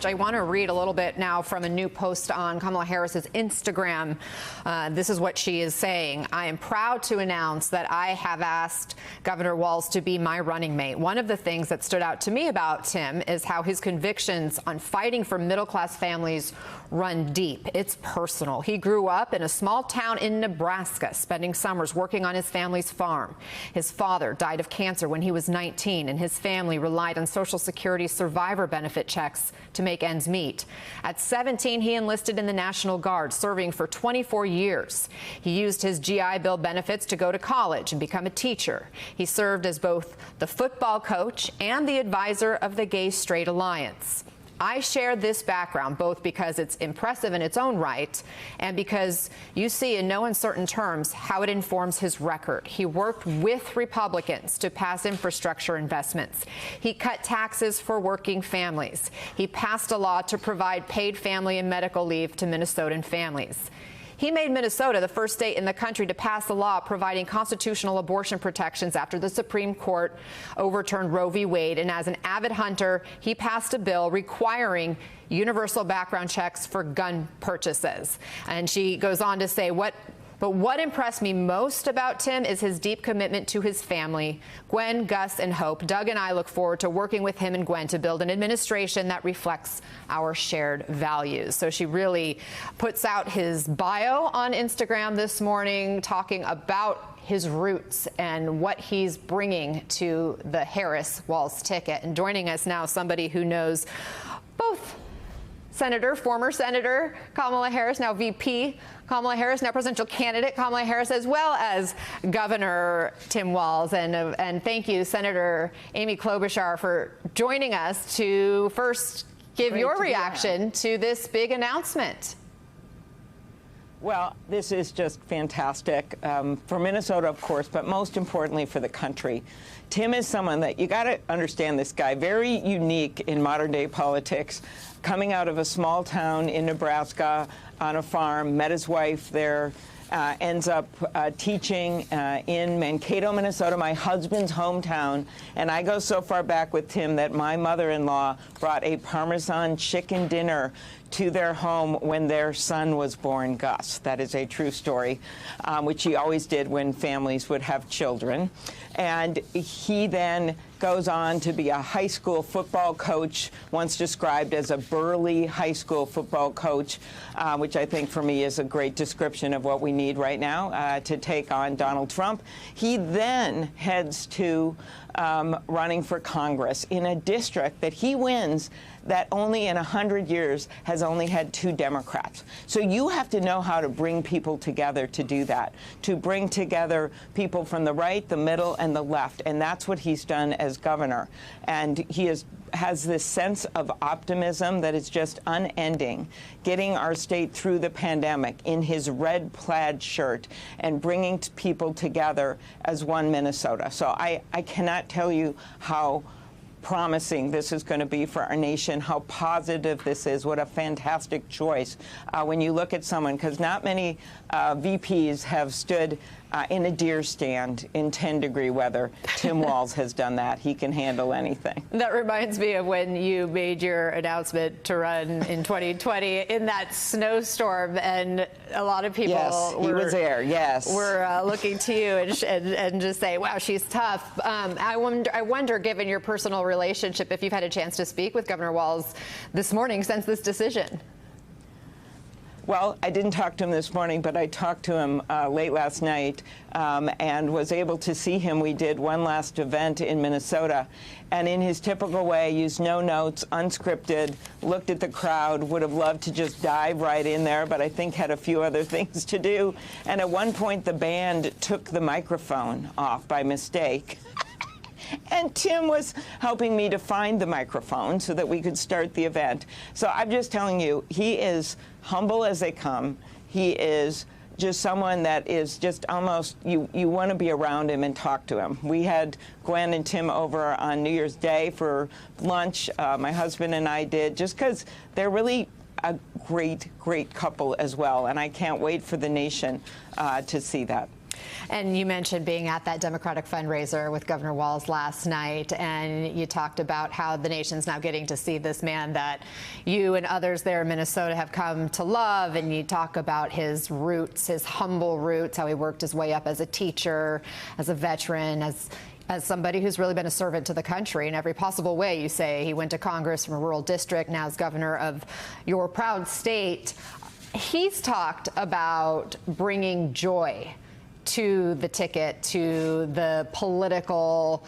I want to read a little bit now from a new post on Kamala Harris's Instagram. This is what she is saying. I am proud to announce that I have asked Governor Walz to be my running mate. One of the things that stood out to me about Tim is how his convictions on fighting for middle-class families run deep. It's personal. He grew up in a small town in Nebraska, spending summers working on his family's farm. His father died of cancer when he was 19, and his family relied on Social Security survivor benefit checks to make ends meet. At 17, he enlisted in the National Guard, serving for 24 years. He used his GI Bill benefits to go to college and become a teacher. He served as both the football coach and the advisor of the Gay Straight Alliance. I share this background both because it's impressive in its own right and because you see in no uncertain terms how it informs his record. He worked with Republicans to pass infrastructure investments. He cut taxes for working families. He passed a law to provide paid family and medical leave to Minnesotan families. He made Minnesota the first state in the country to pass a law providing constitutional abortion protections after the Supreme Court overturned Roe v. Wade. And as an avid hunter, he passed a bill requiring universal background checks for gun purchases. And she goes on to say, what impressed me most about Tim is his deep commitment to his family. Gwen, Gus, and Hope. Doug and I look forward to working with him and Gwen to build an administration that reflects our shared values. So she really puts out his bio on Instagram this morning, talking about his roots and what he's bringing to the Harris-Walz ticket. And joining us now, somebody who knows both former Senator Kamala Harris, now VP Kamala Harris, now presidential candidate Kamala Harris, as well as Governor Tim Walz. And thank you, Senator Amy Klobuchar, for joining us to first give your reaction to this big announcement. Well, this is just fantastic for Minnesota, of course, but most importantly for the country. Tim is someone that you got to understand. This guy, very unique in modern day politics, coming out of a small town in Nebraska on a farm, met his wife there, ends up teaching in Mankato, Minnesota, my husband's hometown. And I go so far back with Tim that my mother-in-law brought a Parmesan chicken dinner to their home when their son was born, Gus. That is a true story, which he always did when families would have children. And he then goes on to be a high school football coach, once described as a burly high school football coach, which I think for me is a great description of what we need right now to take on Donald Trump. He then heads to running for Congress in a district that he wins that only in 100 years has only had 2 Democrats. So you have to know how to bring people together to do that, to bring together people from the right, the middle, and the left. And that's what he's done as governor. And he has this sense of optimism that is just unending, getting our state through the pandemic in his red plaid shirt and bringing people together as one Minnesota. So I cannot tell you how promising this is going to be for our nation, how positive this is, what a fantastic choice when you look at someone, because not many VPs have stood in a deer stand in 10-degree weather. Tim Walz has done that. He can handle anything. That reminds me of when you made your announcement to run in 2020 in that snowstorm, and a lot of people he was there. Yes, were looking to you and just say, "Wow, she's tough." I wonder, given your personal relationship, if you've had a chance to speak with Governor Walz this morning since this decision. Well, I didn't talk to him this morning, but I talked to him late last night and was able to see him. We did one last event in Minnesota, and in his typical way, used no notes, unscripted, looked at the crowd, would have loved to just dive right in there, but I think had a few other things to do. And at one point, the band took the microphone off by mistake. And Tim was helping me to find the microphone so that we could start the event. So I'm just telling you, he is humble as they come. He is just someone that is just almost, you want to be around him and talk to him. We had Gwen and Tim over on New Year's Day for lunch. My husband and I did, just because they're really a great, great couple as well. And I can't wait for the nation to see that. And you mentioned being at that Democratic fundraiser with Governor Walz last night, and you talked about how the nation's now getting to see this man that you and others there in Minnesota have come to love, and you talk about his roots, his humble roots, how he worked his way up as a teacher, as a veteran, as somebody who's really been a servant to the country in every possible way. You say he went to Congress from a rural district, now is governor of your proud state. He's talked about bringing joy to the ticket, to the political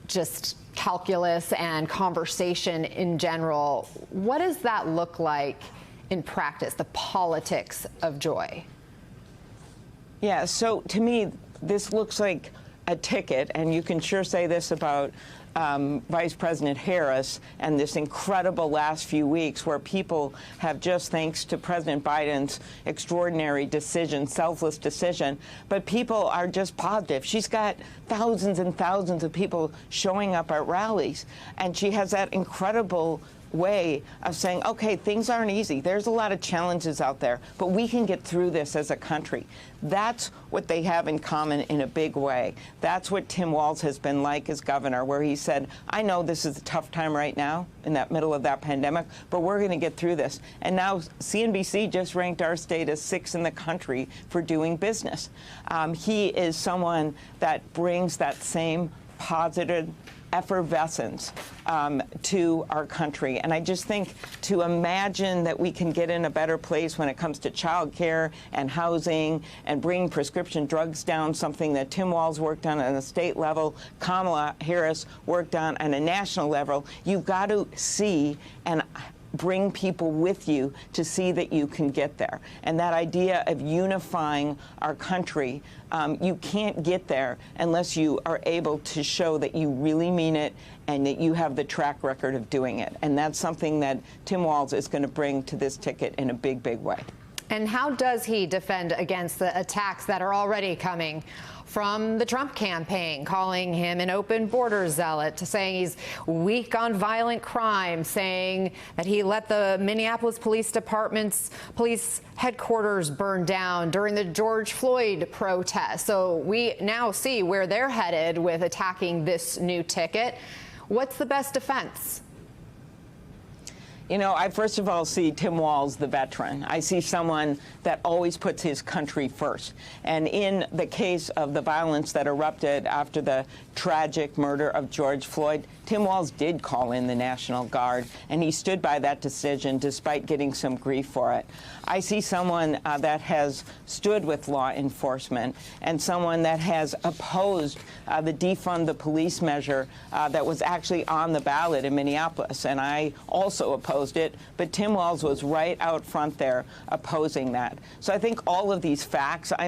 just calculus and conversation in general. What does that look like in practice, the politics of joy? Yeah, so to me, this looks like a ticket, and you can sure say this about Vice President Harris and this incredible last few weeks where people have, just thanks to President Biden's extraordinary decision, selfless decision, but people are just positive. She's got thousands and thousands of people showing up at rallies, and she has that incredible way of saying, okay, things aren't easy. There's a lot of challenges out there, but we can get through this as a country. That's what they have in common in a big way. That's what Tim Walz has been like as governor, where he said, I know this is a tough time right now in that middle of that pandemic, but we're going to get through this. And now CNBC just ranked our state as 6th in the country for doing business. He is someone that brings that same positive effervescence to our country. And I just think to imagine that we can get in a better place when it comes to child care and housing and bringing prescription drugs down, something that Tim Walz worked on a state level, Kamala Harris worked on a national level, you've got to see and bring people with you to see that you can get there. And that idea of unifying our country, you can't get there unless you are able to show that you really mean it and that you have the track record of doing it. And that's something that Tim Walz is going to bring to this ticket in a big, big way. And how does he defend against the attacks that are already coming from the Trump campaign, calling him an open border zealot, saying he's weak on violent crime, saying that he let the Minneapolis Police Department's police headquarters burn down during the George Floyd protest? So we now see where they're headed with attacking this new ticket. What's the best defense? You know, I first of all see Tim Walz, the veteran. I see someone that always puts his country first. And in the case of the violence that erupted after the tragic murder of George Floyd, Tim Walz did call in the National Guard, and he stood by that decision despite getting some grief for it. I see someone that has stood with law enforcement and someone that has opposed the defund the police measure that was actually on the ballot in Minneapolis. And I also opposed it, but Tim Walz was right out front there opposing that. So I think all of these facts, I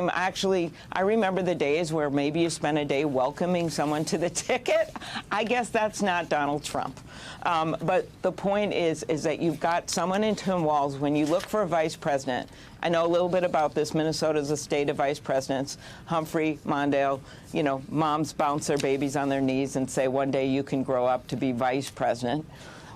remember the days where maybe you spent a day welcoming someone to the ticket. I guess that's not Donald Trump. But the point is that you've got someone in Tim Walz. When you look for a vice president, I know a little bit about this. Minnesota's a state of vice presidents. Humphrey, Mondale, you know, moms bounce their babies on their knees and say, one day you can grow up to be vice president.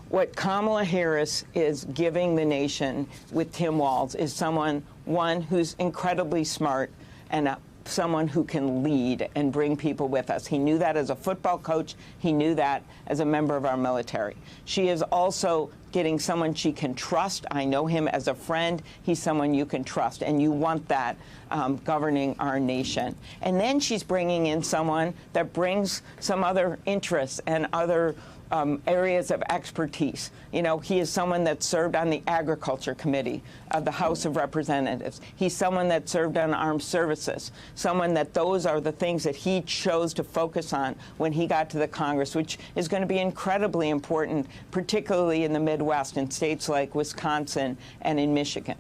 What Kamala Harris is giving the nation with Tim Walz is someone, one, who's incredibly smart and someone who can lead and bring people with us. He knew that as a football coach. He knew that as a member of our military. She is also getting someone she can trust. I know him as a friend. He's someone you can trust, and you want that governing our nation. And then she's bringing in someone that brings some other interests and other areas of expertise. You know, he is someone that served on the Agriculture Committee of the House of Representatives. He's someone that served on armed services, someone that those are the things that he chose to focus on when he got to the Congress, which is going to be incredibly important, particularly in the Midwest in states like Wisconsin and in Michigan.